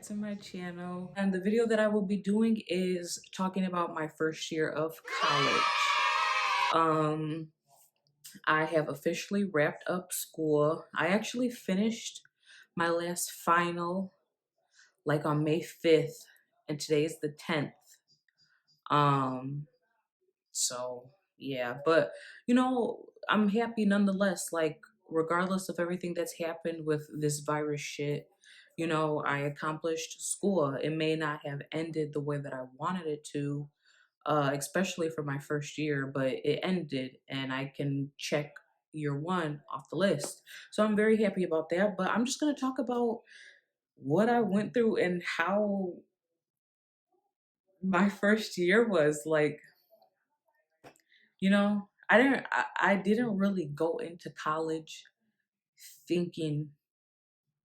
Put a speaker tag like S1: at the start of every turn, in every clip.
S1: to my channel. And the video that I will be doing is talking about my first year of college. Um, I have officially wrapped up school. I actually finished my last final like on May 5th, and today is the 10th. Um, so yeah, but I'm happy nonetheless. Like, regardless of everything that's happened with this virus shit, I accomplished school. It may not have ended the way that I wanted it to, especially for my first year, but it ended and I can check year one off the list. So I'm very happy about that. But I'm just gonna talk about what I went through and how my first year was like. I didn't really go into college thinking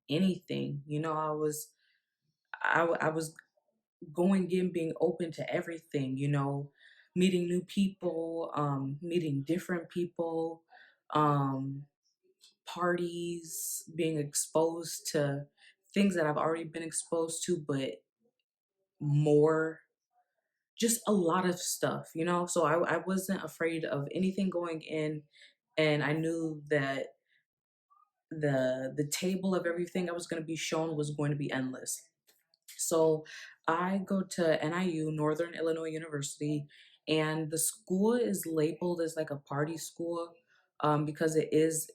S1: anything. I was going in being open to everything, meeting new people, meeting different people, um, parties, being exposed to things that I've already been exposed to, but more, just a lot of stuff. So I wasn't afraid of anything going in, and I knew that the table of everything I was going to be shown was going to be endless. So I go to NIU, Northern Illinois University, and the school is labeled as like a party school, because it is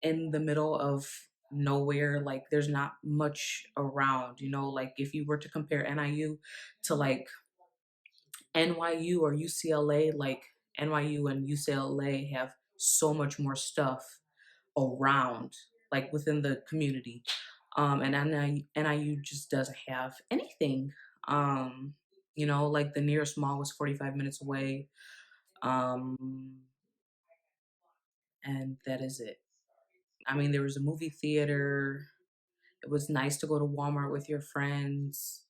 S1: in the middle of nowhere. Like, there's not much around. Like, if you were to compare NIU to like NYU or UCLA, like NYU and UCLA have so much more stuff around, like within the community. And NIU just doesn't have anything. Like the nearest mall was 45 minutes away. Um, and that is it. I mean, there was a movie theater. It was nice to go to Walmart with your friends.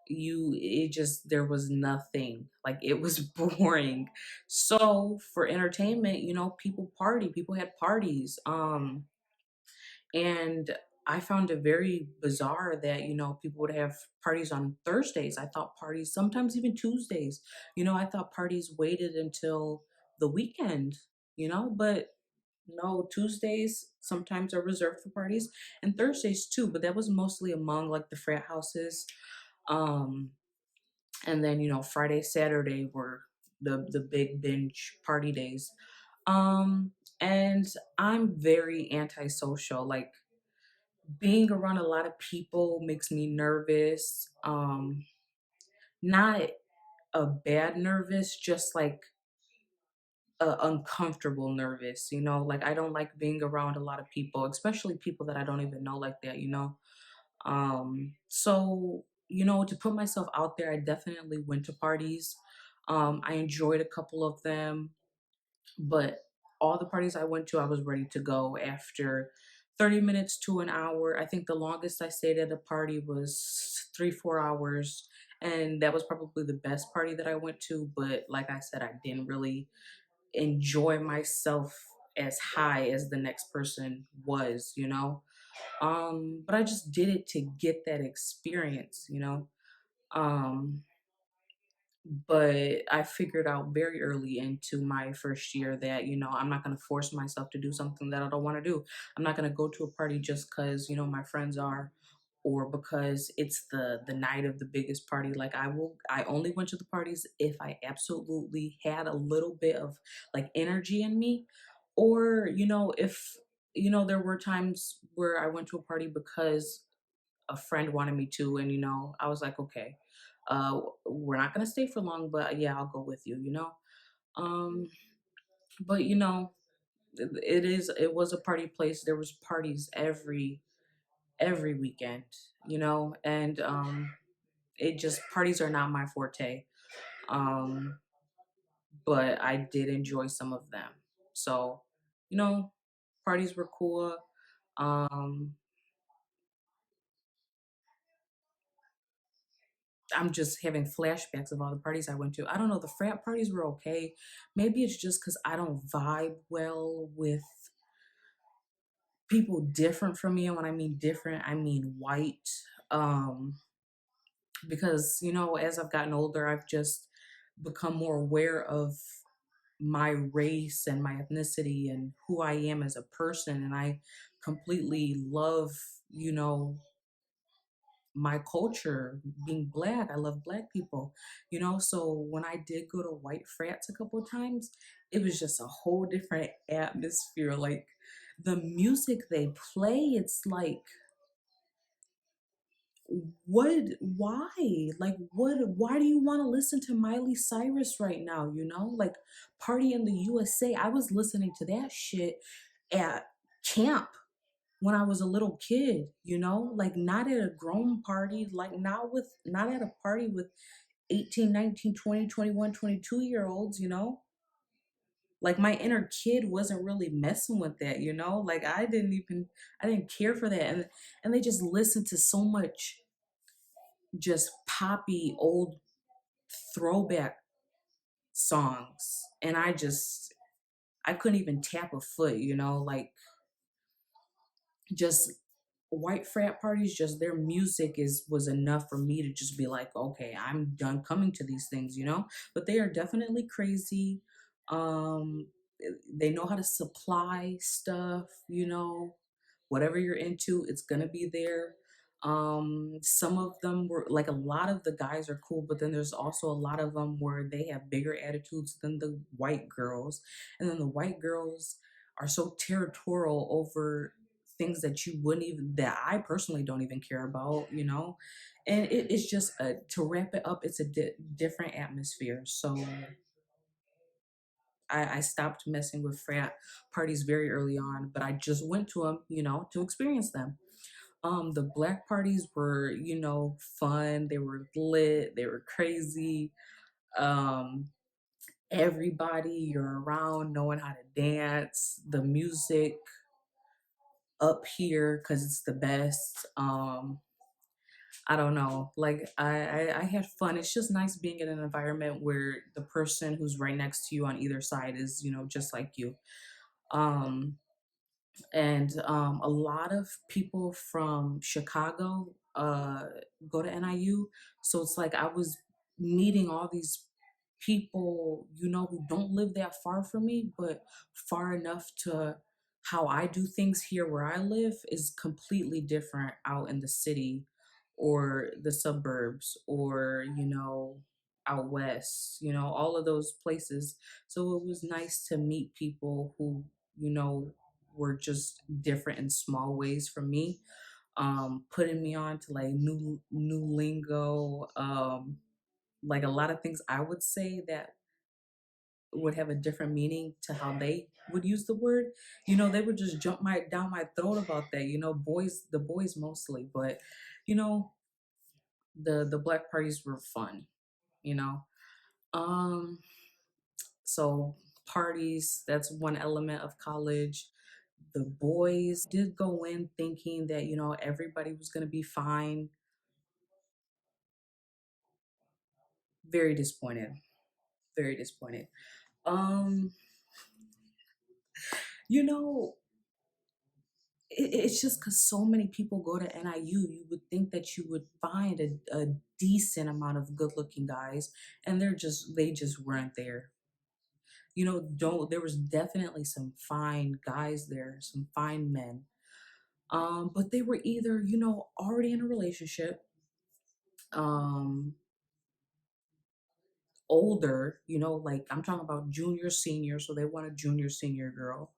S1: There was nothing. Like, it was boring. So for entertainment, people had parties. And I found it very bizarre that, people would have parties on Thursdays. I thought parties, sometimes even Tuesdays, I thought parties waited until the weekend, but no, Tuesdays sometimes are reserved for parties, and Thursdays too, but that was mostly among like the frat houses. Um, and then, Friday, Saturday were the big binge party days. Um, and I'm very antisocial. Like, being around a lot of people makes me nervous. Not a bad nervous, just like a uncomfortable nervous, like I don't like being around a lot of people, especially people that I don't even know like that. So, to put myself out there, I definitely went to parties. I enjoyed a couple of them, but all the parties I went to, I was ready to go after 30 minutes to an hour. I think the longest I stayed at a party was 3, 4 hours. And that was probably the best party that I went to. But like I said, I didn't really enjoy myself as high as the next person was. But I just did it to get that experience. Um, but I figured out very early into my first year that, I'm not going to force myself to do something that I don't want to do. I'm not going to go to a party just because, my friends are, or because it's the night of the biggest party. Like, I only went to the parties if I absolutely had a little bit of like energy in me, or, if, there were times where I went to a party because a friend wanted me to, and I was like, okay, we're not gonna stay for long, but yeah, I'll go with you. um but it was a party place. There was parties every weekend, and it just, parties are not my forte. um but I did enjoy some of them. So, you know parties were cool. um I'm just having flashbacks of all the parties I went to. I don't know, the frat parties were okay. Maybe it's just because I don't vibe well with people different from me. And when I mean different, I mean white. Um, because, as I've gotten older, I've just become more aware of my race and my ethnicity and who I am as a person. And I completely love, you know, my culture, being black. I love black people, So when I did go to white frats a couple of times, it was just a whole different atmosphere. Like the music they play, it's like, why? Like, why do you want to listen to Miley Cyrus right now? Like Party in the USA. I was listening to that shit at camp when I was a little kid, like not at a grown party, like not at a party with 18, 19, 20, 21, 22 year olds, Like my inner kid wasn't really messing with that, Like I didn't care for that. And they just listened to so much just poppy old throwback songs. And I couldn't even tap a foot, like just white frat parties, just their music was enough for me to just be like, okay, I'm done coming to these things, But they are definitely crazy. um they know how to supply stuff, whatever you're into, it's gonna be there. Some of them were like, a lot of the guys are cool, but then there's also a lot of them where they have bigger attitudes than the white girls. And then the white girls are so territorial over things that you wouldn't even that I personally don't even care about, And it's just to wrap it up, it's a different atmosphere. So I stopped messing with frat parties very early on, but I just went to them, to experience them. The black parties were, fun. They were lit. They were crazy. Um, Everybody you're around knowing how to dance. The music up here because it's the best. I don't know. Like I had fun. It's just nice being in an environment where the person who's right next to you on either side is, just like you. Um, and a lot of people from Chicago go to NIU. So it's like I was meeting all these people, who don't live that far from me, but far enough to how I do things here where I live is completely different out in the city or the suburbs or, out west, all of those places. So it was nice to meet people who, you know, were just different in small ways from me, putting me on to like new lingo, like a lot of things I would say that would have a different meaning to how they would use the word. They would just jump my down my throat about that, the boys mostly, but you know the black parties were fun, you know um so parties, that's one element of college. The boys did go in thinking that, everybody was going to be fine. Very disappointed. Very disappointed. Um, you know, it's just because so many people go to NIU, you would think that you would find a decent amount of good looking guys, and they just weren't there. Don't There was definitely some fine guys there, some fine men. But they were either, already in a relationship, um, older, like I'm talking about junior, senior, so they want a junior, senior girl,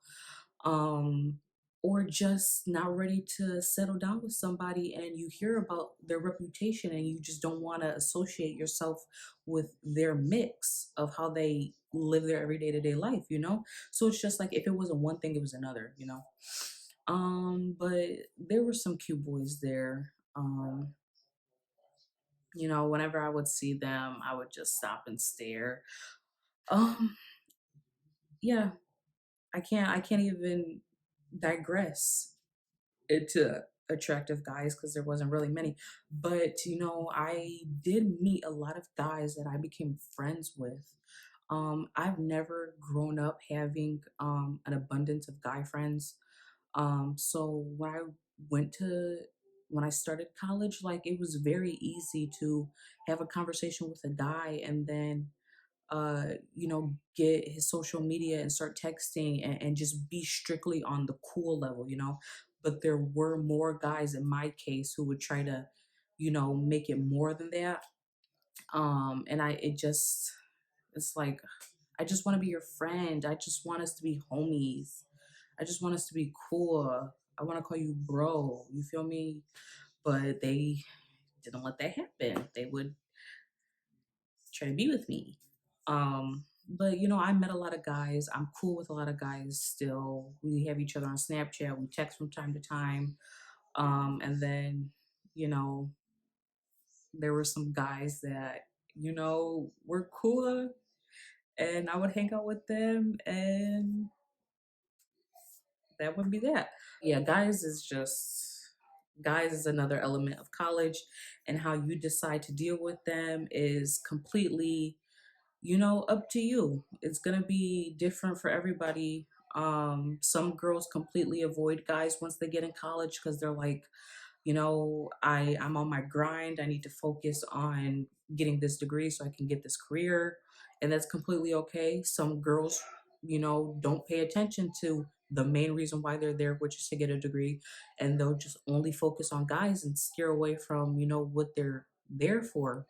S1: um, or just not ready to settle down with somebody, and you hear about their reputation and you just don't want to associate yourself with their mix of how they live their everyday to day life, So it's just like if it wasn't one thing, it was another. But there were some cute boys there. Whenever I would see them, I would just stop and stare. Um, yeah, I can't even digress into attractive guys because there wasn't really many. But I did meet a lot of guys that I became friends with. I've never grown up having an abundance of guy friends. So when I went to when I started college, like it was very easy to have a conversation with a guy and then get his social media and start texting and just be strictly on the cool level. But there were more guys in my case who would try to, make it more than that. And it's like, I just want to be your friend. I just want us to be homies. I just want us to be cool. I want to call you bro. You feel me? But they didn't let that happen. They would try to be with me. But I met a lot of guys. I'm cool with a lot of guys still. We have each other on Snapchat. We text from time to time. And then, you know, there were some guys that, were cool, and I would hang out with them, and that would be that. Yeah, guys is another element of college, and how you decide to deal with them is completely, up to you. It's gonna be different for everybody. Some girls completely avoid guys once they get in college because they're like, I'm on my grind. I need to focus on getting this degree so I can get this career. And that's completely okay. Some girls, don't pay attention to the main reason why they're there, which is to get a degree. And they'll just only focus on guys and steer away from, what they're there for.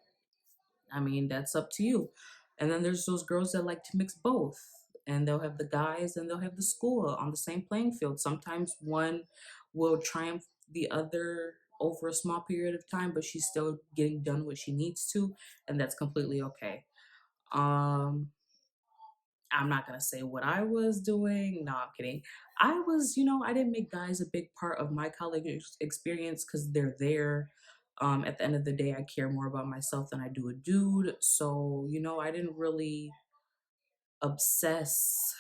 S1: I mean, that's up to you. And then there's those girls that like to mix both. And they'll have the guys and they'll have the school on the same playing field. Sometimes one will triumph the other over a small period of time, but she's still getting done what she needs to, and that's completely okay. Um, I'm not gonna say what I was doing. No, I'm kidding. I didn't make guys a big part of my college experience because they're there. At the end of the day, I care more about myself than I do a dude. So, I didn't really obsess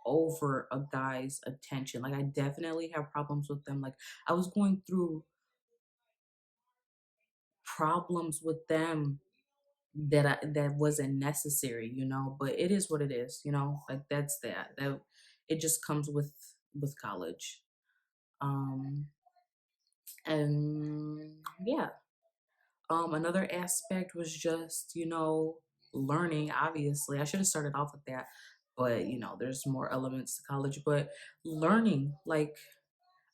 S1: over a guy's attention. Like, I definitely have problems with them. Like, I was going through problems with them that wasn't necessary, but it is what it is, like that it just comes with college. um and yeah. Another aspect was just, learning. Obviously I should have started off with that, but there's more elements to college. But learning, like,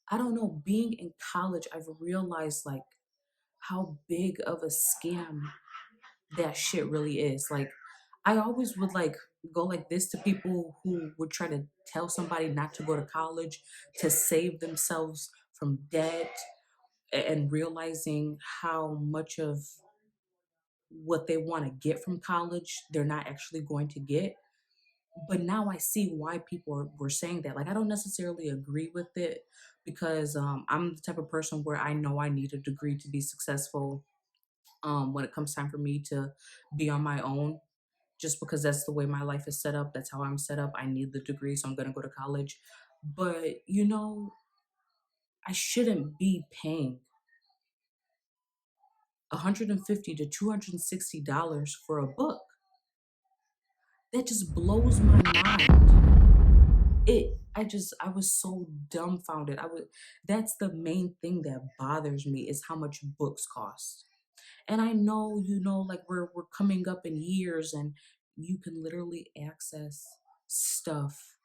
S1: I don't know, being in college, I've realized like how big of a scam that shit really is. Like, I always would like go like this to people who would try to tell somebody not to go to college to save themselves from debt, and realizing how much of what they want to get from college they're not actually going to get. But now I see why people were saying that. Like, I don't necessarily agree with it because I'm the type of person where I know I need a degree to be successful. When it comes time for me to be on my own, just because that's the way my life is set up. That's how I'm set up. I need the degree, so I'm going to go to college. But, I shouldn't be paying $150 to $260 for a book. That just blows my mind. I was so dumbfounded. That's the main thing that bothers me, is how much books cost. And I know, like we're coming up in years and you can literally access stuff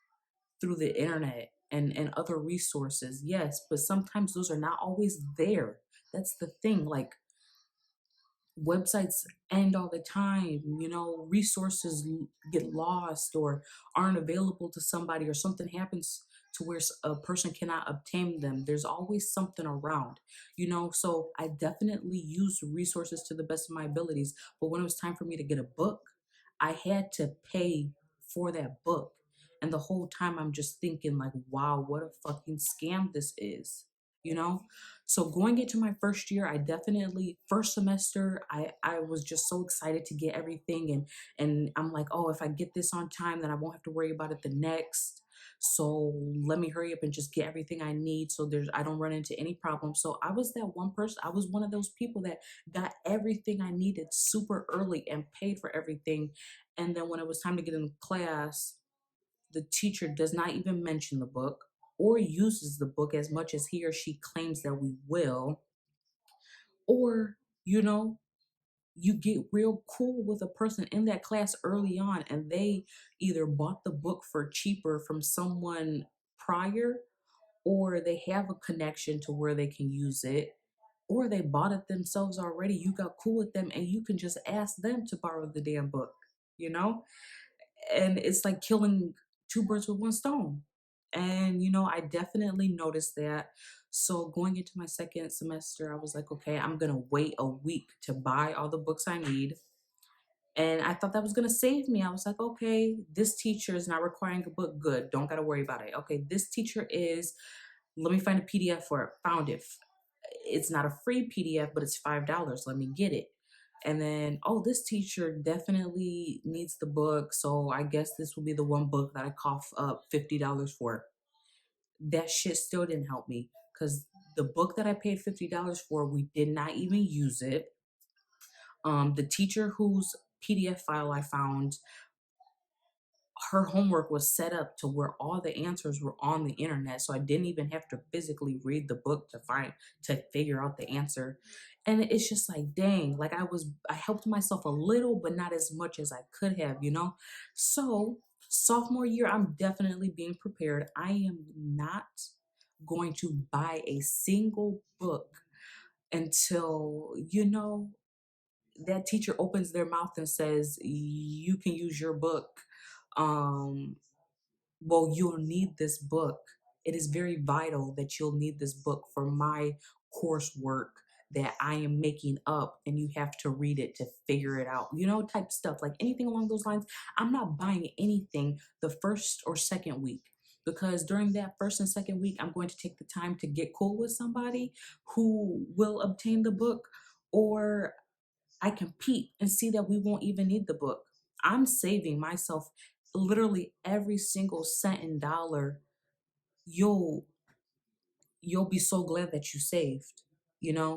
S1: through the internet and other resources. Yes, but sometimes those are not always there. That's the thing. Like, websites end all the time. Resources get lost or aren't available to somebody, or something happens to where a person cannot obtain them. There's always something around. So I definitely use resources to the best of my abilities, but when it was time for me to get a book, I had to pay for that book. And the whole time I'm just thinking like, wow, what a fucking scam this is you know so going into my first year, I definitely, first semester, I was just so excited to get everything, and I'm like, oh, if I get this on time, then I won't have to worry about it the next. So let me hurry up and just get everything I need, so I don't run into any problems. So I was that one person. I was one of those people that got everything I needed super early and paid for everything. And then when it was time to get in class, the teacher does not even mention the book, or uses the book as much as he or she claims that we will, or, you know, you get real cool with a person in that class early on and they either bought the book for cheaper from someone prior, or they have a connection to where they can use it, or they bought it themselves already. You got cool with them and you can just ask them to borrow the damn book, you know? And it's like killing two birds with one stone. And I definitely noticed that. So going into my second semester, I was like, okay, I'm gonna wait a week to buy all the books I need. And I thought that was gonna save me. I was like, okay, this teacher is not requiring a book. Good. Don't gotta worry about it. Okay, this teacher is, let me find a PDF for it. Found it. It's not a free PDF, but it's $5. Let me get it. And then, oh, this teacher definitely needs the book. So I guess this will be the one book that I cough up $50 for. That shit still didn't help me because the book that I paid $50 for, we did not even use it. The teacher whose PDF file I found, her homework was set up to where all the answers were on the internet, so I didn't even have to physically read the book to figure out the answer. And it's just like, dang, like I helped myself a little but not as much as I could have, so sophomore year, I'm definitely being prepared. I am not going to buy a single book until that teacher opens their mouth and says you can use your book. um well, you'll need this book. It is very vital that you'll need this book for my coursework that I am making up, and you have to read it to figure it out, type stuff, like anything along those lines. I'm not buying anything the first or second week, because during that first and second week, I'm going to take the time to get cool with somebody who will obtain the book, or I compete and see that we won't even need the book. I'm saving myself literally every single cent and dollar. You'll you'll be so glad that you saved.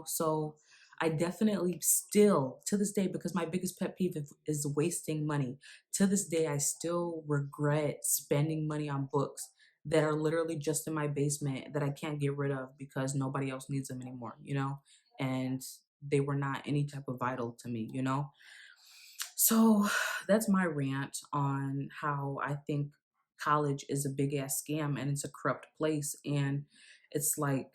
S1: So I definitely still to this day, because my biggest pet peeve is wasting money. To this day, I still regret spending money on books that are literally just in my basement that I can't get rid of because nobody else needs them anymore. And they were not any type of vital to me. So that's my rant on how I think college is a big ass scam and it's a corrupt place. And it's like,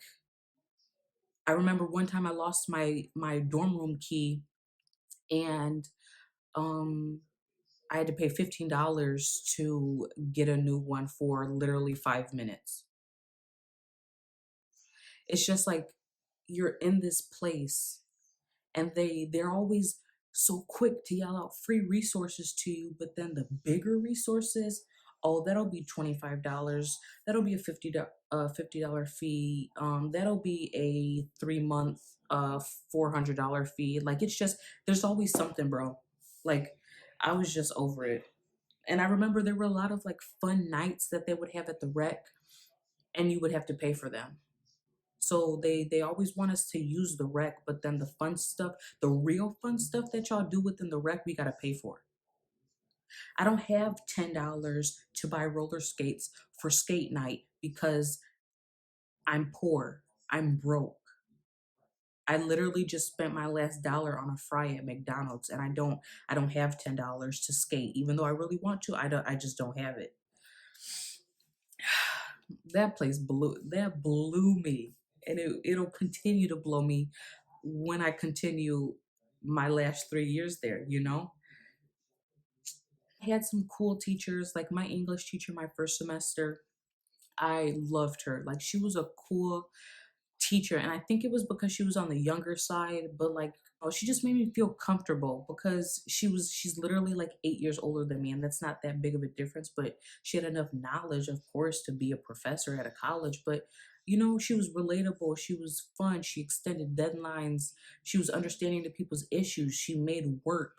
S1: I remember one time I lost my dorm room key, and um I had to pay $15 to get a new one for literally 5 minutes. It's just like, you're in this place and they're always so quick to yell out free resources to you, but then the bigger resources, oh, that'll be $25, that'll be a $50 fee, that'll be a 3 month $400 fee. Like, it's just, there's always something, bro. Like, I was just over it. And I remember there were a lot of like fun nights that they would have at the rec, and you would have to pay for them. So they always want us to use the rec, but then the fun stuff, the real fun stuff that y'all do within the rec, we gotta pay for. I don't have $10 to buy roller skates for skate night because I'm poor. I'm broke. I literally just spent my last dollar on a fry at McDonald's, and I don't have $10 to skate, even though I really want to. I just don't have it. That blew me, and it'll continue to blow me when I continue my last 3 years there. I had some cool teachers, like my English teacher my first semester. I loved her. Like, she was a cool teacher, and I think it was because she was on the younger side, but like, oh, she just made me feel comfortable because she's literally like 8 years older than me, and that's not that big of a difference, but she had enough knowledge, of course, to be a professor at a college. But she was relatable, she was fun, she extended deadlines, she was understanding to people's issues, she made work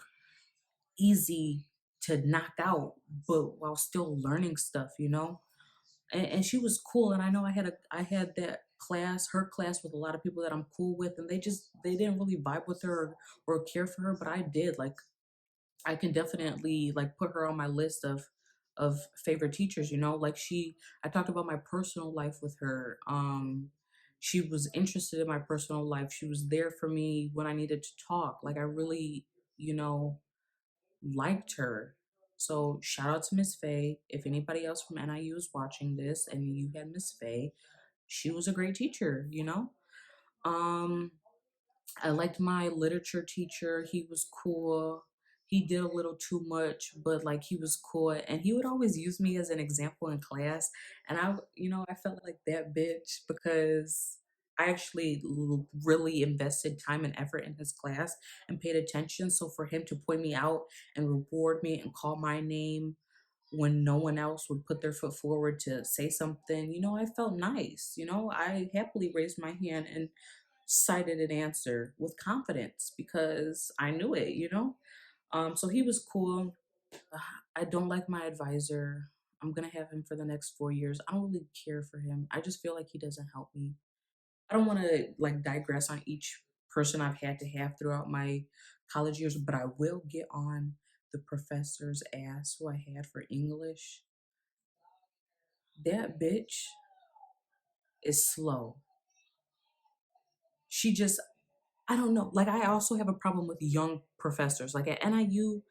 S1: easy to knock out, but while still learning stuff. And she was cool. And I know I had that class, her class, with a lot of people that I'm cool with, and they didn't really vibe with her, or care for her, but I did. Like, I can definitely like put her on my list of of favorite teachers, you know? Like I talked about my personal life with her. She was interested in my personal life. She was there for me when I needed to talk. Like I really, you know, liked her. So shout out to Miss Faye. If anybody else from NIU is watching this and you had Miss Faye, she was a great teacher, you know? Um, I liked my literature teacher. He was cool. He did a little too much, but like he was cool. And he would always use me as an example in class. And I felt like that bitch because I actually really invested time and effort in his class and paid attention. So for him to point me out and reward me and call my name when no one else would put their foot forward to say something, I felt nice. I happily raised my hand and cited an answer with confidence because I knew it. So he was cool. I don't like my advisor. I'm gonna have him for the next 4 years. I don't really care for him. I just feel like he doesn't help me. I don't want to like digress on each person I've had to have throughout my college years, but I will get on the professor's ass who I had for English. That bitch is slow. She just I don't know. Like, I also have a problem with young professors. Like at NIU,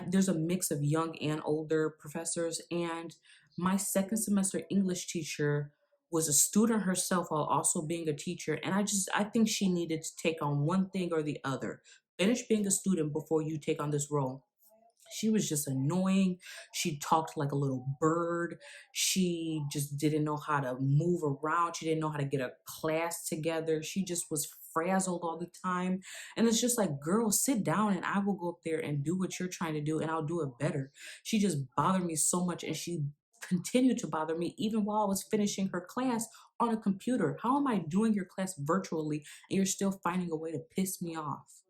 S1: there's a mix of young and older professors. And my second semester English teacher was a student herself while also being a teacher. And I think she needed to take on one thing or the other. Finish being a student before you take on this role. She was just annoying. She talked like a little bird. She just didn't know how to move around. She didn't know how to get a class together. She just was frazzled all the time. And it's just like, girl, sit down and I will go up there and do what you're trying to do and I'll do it better. She just bothered me so much and she continued to bother me even while I was finishing her class on a computer. How am I doing your class virtually and you're still finding a way to piss me off?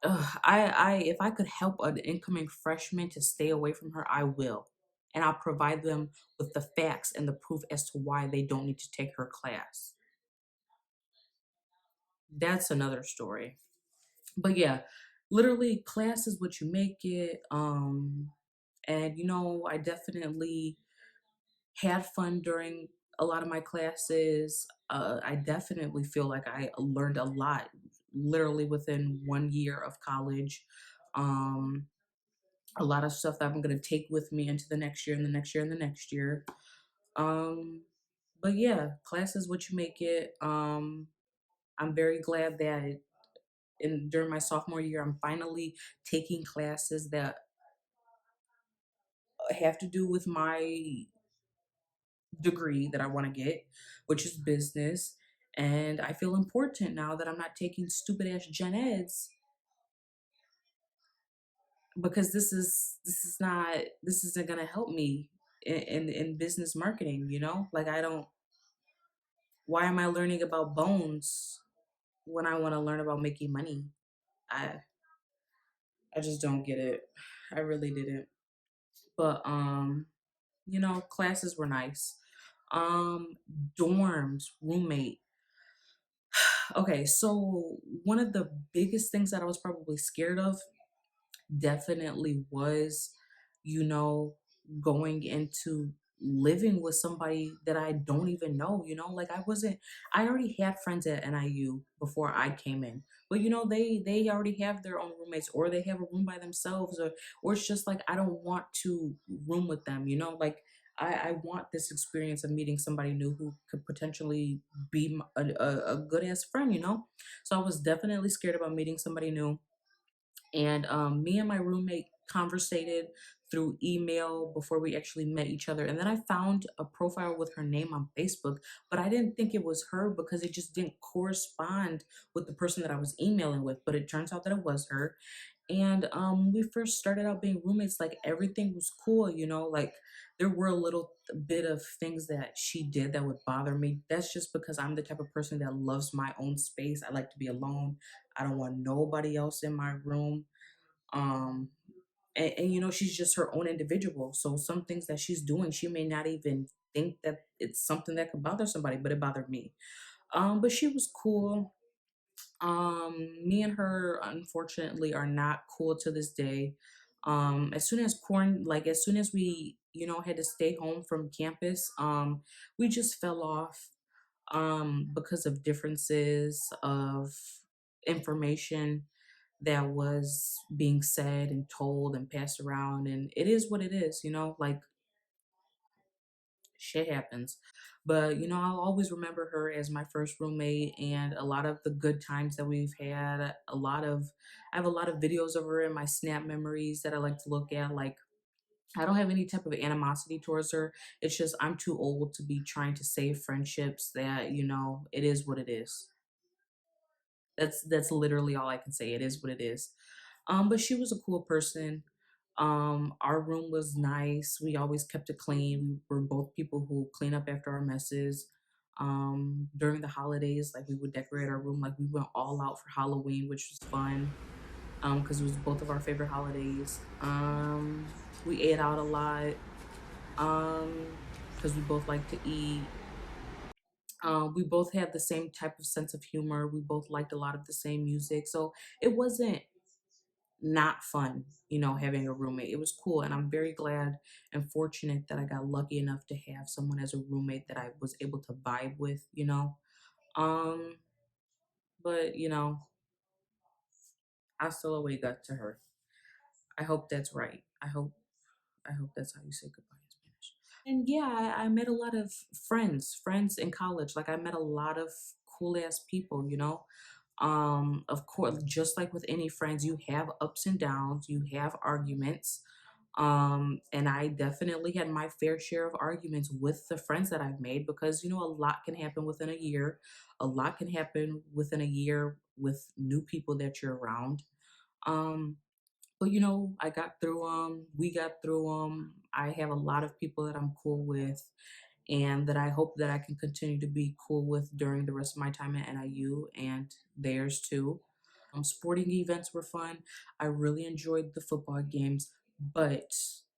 S1: Ugh, if I could help an incoming freshman to stay away from her, I will. And I'll provide them with the facts and the proof as to why they don't need to take her class. That's another story. But yeah, literally class is what you make it. And I definitely had fun during a lot of my classes. I definitely feel like I learned a lot literally within 1 year of college. Um, a lot of stuff that I'm gonna take with me into the next year and the next year and the next year. Um, but yeah, class is what you make it. I'm very glad that in during my sophomore year, I'm finally taking classes that have to do with my degree that I want to get, which is business. And I feel important now that I'm not taking stupid ass gen eds because this isn't gonna help me in business marketing, Like I don't why am I learning about bones when I want to learn about making money? I I just don't get it. I really didn't. But classes were nice. Um Dorms, roommate. Okay, so one of the biggest things that I was probably scared of definitely was, you know, going into living with somebody that I don't even know. Like I already had friends at NIU before I came in. But they already have their own roommates or they have a room by themselves or it's just like I don't want to room with them. Like I want this experience of meeting somebody new who could potentially be a good ass friend. So I was definitely scared about meeting somebody new and me and my roommate conversated through email before we actually met each other. And then I found a profile with her name on Facebook, but I didn't think it was her because it just didn't correspond with the person that I was emailing with. But it turns out that it was her. And we first started out being roommates, like everything was cool. Like there were a little bit of things that she did that would bother me. That's just because I'm the type of person that loves my own space. I like to be alone. I don't want nobody else in my room. Um, and she's just her own individual. So some things that she's doing, she may not even think that it's something that could bother somebody, but it bothered me. But she was cool. Me and her unfortunately are not cool to this day. As soon as as soon as we, had to stay home from campus, we just fell off because of differences of information that was being said and told and passed around. And it is what it is, like shit happens. But I'll always remember her as my first roommate and a lot of the good times that we've had. I have a lot of videos of her in my Snap memories that I like to look at. Like, I don't have any type of animosity towards her. It's just I'm too old to be trying to save friendships that, it is what it is. That's literally all I can say. It is what it is. But she was a cool person. Our room was nice. We always kept it clean. We were both people who clean up after our messes. During the holidays, like we would decorate our room. Like we went all out for Halloween, which was fun. Because it was both of our favorite holidays. We ate out a lot. Because we both like to eat. We both have the same type of sense of humor. We both liked a lot of the same music. So it wasn't not fun, having a roommate. It was cool. And I'm very glad and fortunate that I got lucky enough to have someone as a roommate that I was able to vibe with. Um, but I still owe a gut to her. I hope that's right. I hope that's how you say goodbye in Spanish. And yeah, I met a lot of friends in college. Like I met a lot of cool ass people. Of course, just like with any friends, you have ups and downs, you have arguments. And I definitely had my fair share of arguments with the friends that I've made because a lot can happen within a year. A lot can happen within a year with new people that you're around. Um, but I got through them. We got through them. I have a lot of people that I'm cool with and that I hope that I can continue to be cool with during the rest of my time at NIU and theirs too. Sporting events were fun. I really enjoyed the football games, but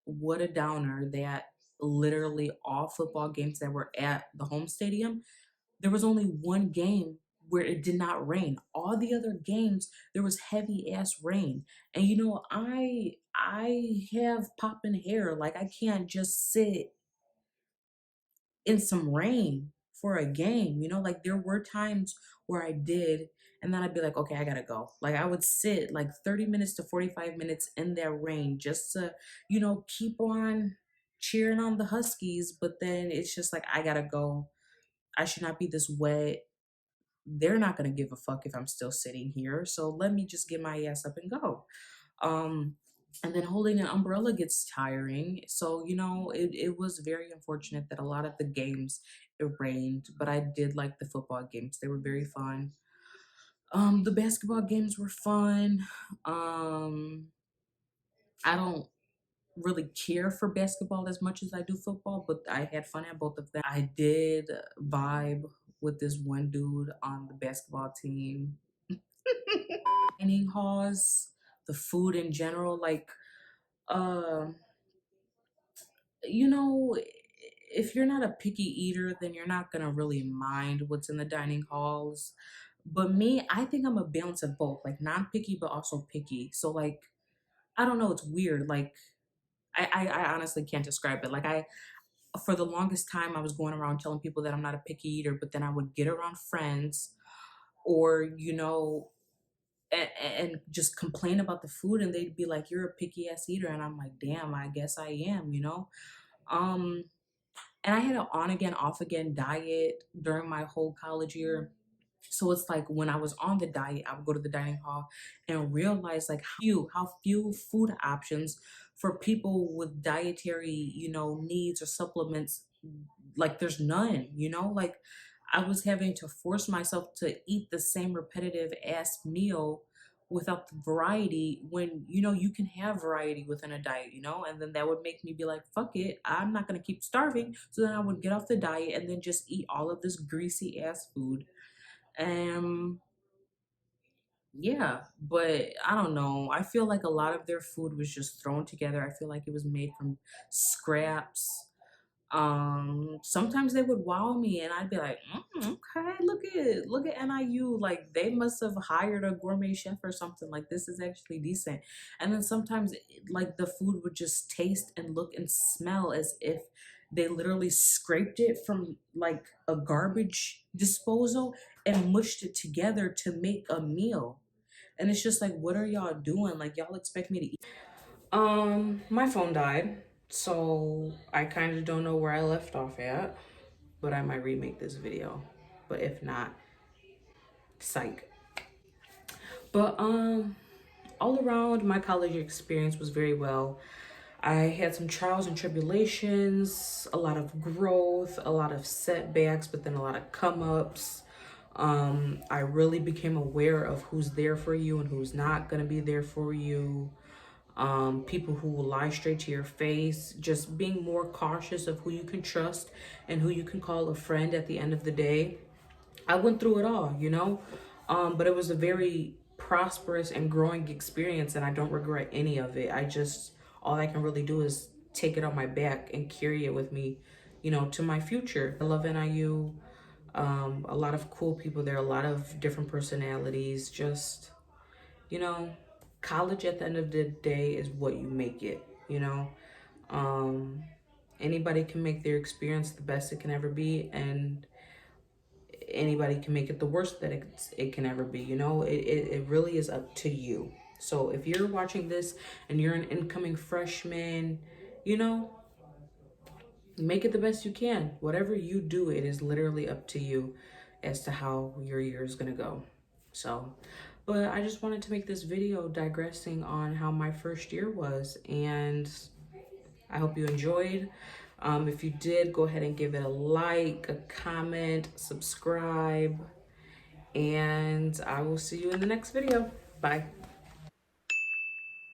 S1: what a downer that literally all football games that were at the home stadium, there was only one game where it did not rain. All the other games, there was heavy ass rain. And I have popping hair. Like I can't just sit in some rain for a game. Like there were times where I did, and then I'd be like, okay, I gotta go. Like I would sit like 30 minutes to 45 minutes in that rain just to, keep on cheering on the Huskies. But then it's just like, I gotta go. I should not be this wet. They're not gonna give a fuck if I'm still sitting here. So let me just get my ass up and go. Um, and then holding an umbrella gets tiring. So, it was very unfortunate that a lot of the games it rained, but I did like the football games. They were very fun. The basketball games were fun. Um, I don't really care for basketball as much as I do football, but I had fun at both of them. I did vibe with this one dude on the basketball team. Dining halls, the food in general, like um you know, if you're not a picky eater, then you're not gonna really mind what's in the dining halls. But me, I think I'm a balance of both, like non-picky but also picky. So like, I don't know, it's weird. Like I honestly can't describe it. Like for the longest time I was going around telling people that I'm not a picky eater, but then I would get around friends or and just complain about the food and they'd be like, you're a picky ass eater, and I'm like, damn, I guess I am. Um And I had an on again, off again diet during my whole college year. So it's like when I was on the diet, I would go to the dining hall and realize like how few food options for people with dietary, needs or supplements. Like there's none. Like I was having to force myself to eat the same repetitive ass meal without the variety when you can have variety within a diet, and then that would make me be like, fuck it, I'm not going to keep starving. So then I would get off the diet and then just eat all of this greasy ass food. um yeah, but I don't know, I feel like a lot of their food was just thrown together. I feel like it was made from scraps. Sometimes they would wow me and I'd be like, okay, look at NIU. Like they must have hired a gourmet chef or something. Like this is actually decent. And then sometimes like the food would just taste and look and smell as if they literally scraped it from like a garbage disposal and mushed it together to make a meal. And it's just like, what are y'all doing? Like y'all expect me to eat? My phone died, so I kind of don't know where I left off at, but I might remake this video. But if not, psych. But all around my college experience was very well. I had some trials and tribulations, a lot of growth, a lot of setbacks, but then a lot of come ups. I really became aware of who's there for you and who's not gonna be there for you. People who will lie straight to your face, just being more cautious of who you can trust and who you can call a friend at the end of the day. I went through it all, you know, but it was a very prosperous and growing experience, and I don't regret any of it. All I can really do is take it on my back and carry it with me, you know, to my future. I love NIU. A lot of cool people there, a lot of different personalities, just, you know, college at the end of the day is what you make it, you know. Um, Anybody can make their experience the best it can ever be, and anybody can make it the worst that it can ever be, you know. It really is up to you. So if you're watching this and you're an incoming freshman, you know, make it the best you can. Whatever you do, it is literally up to you as to how your year is gonna go. So, but I just wanted to make this video digressing on how my first year was, and I hope you enjoyed. If you did, go ahead and give it a like, a comment, subscribe, and I will see you in the next video. Bye.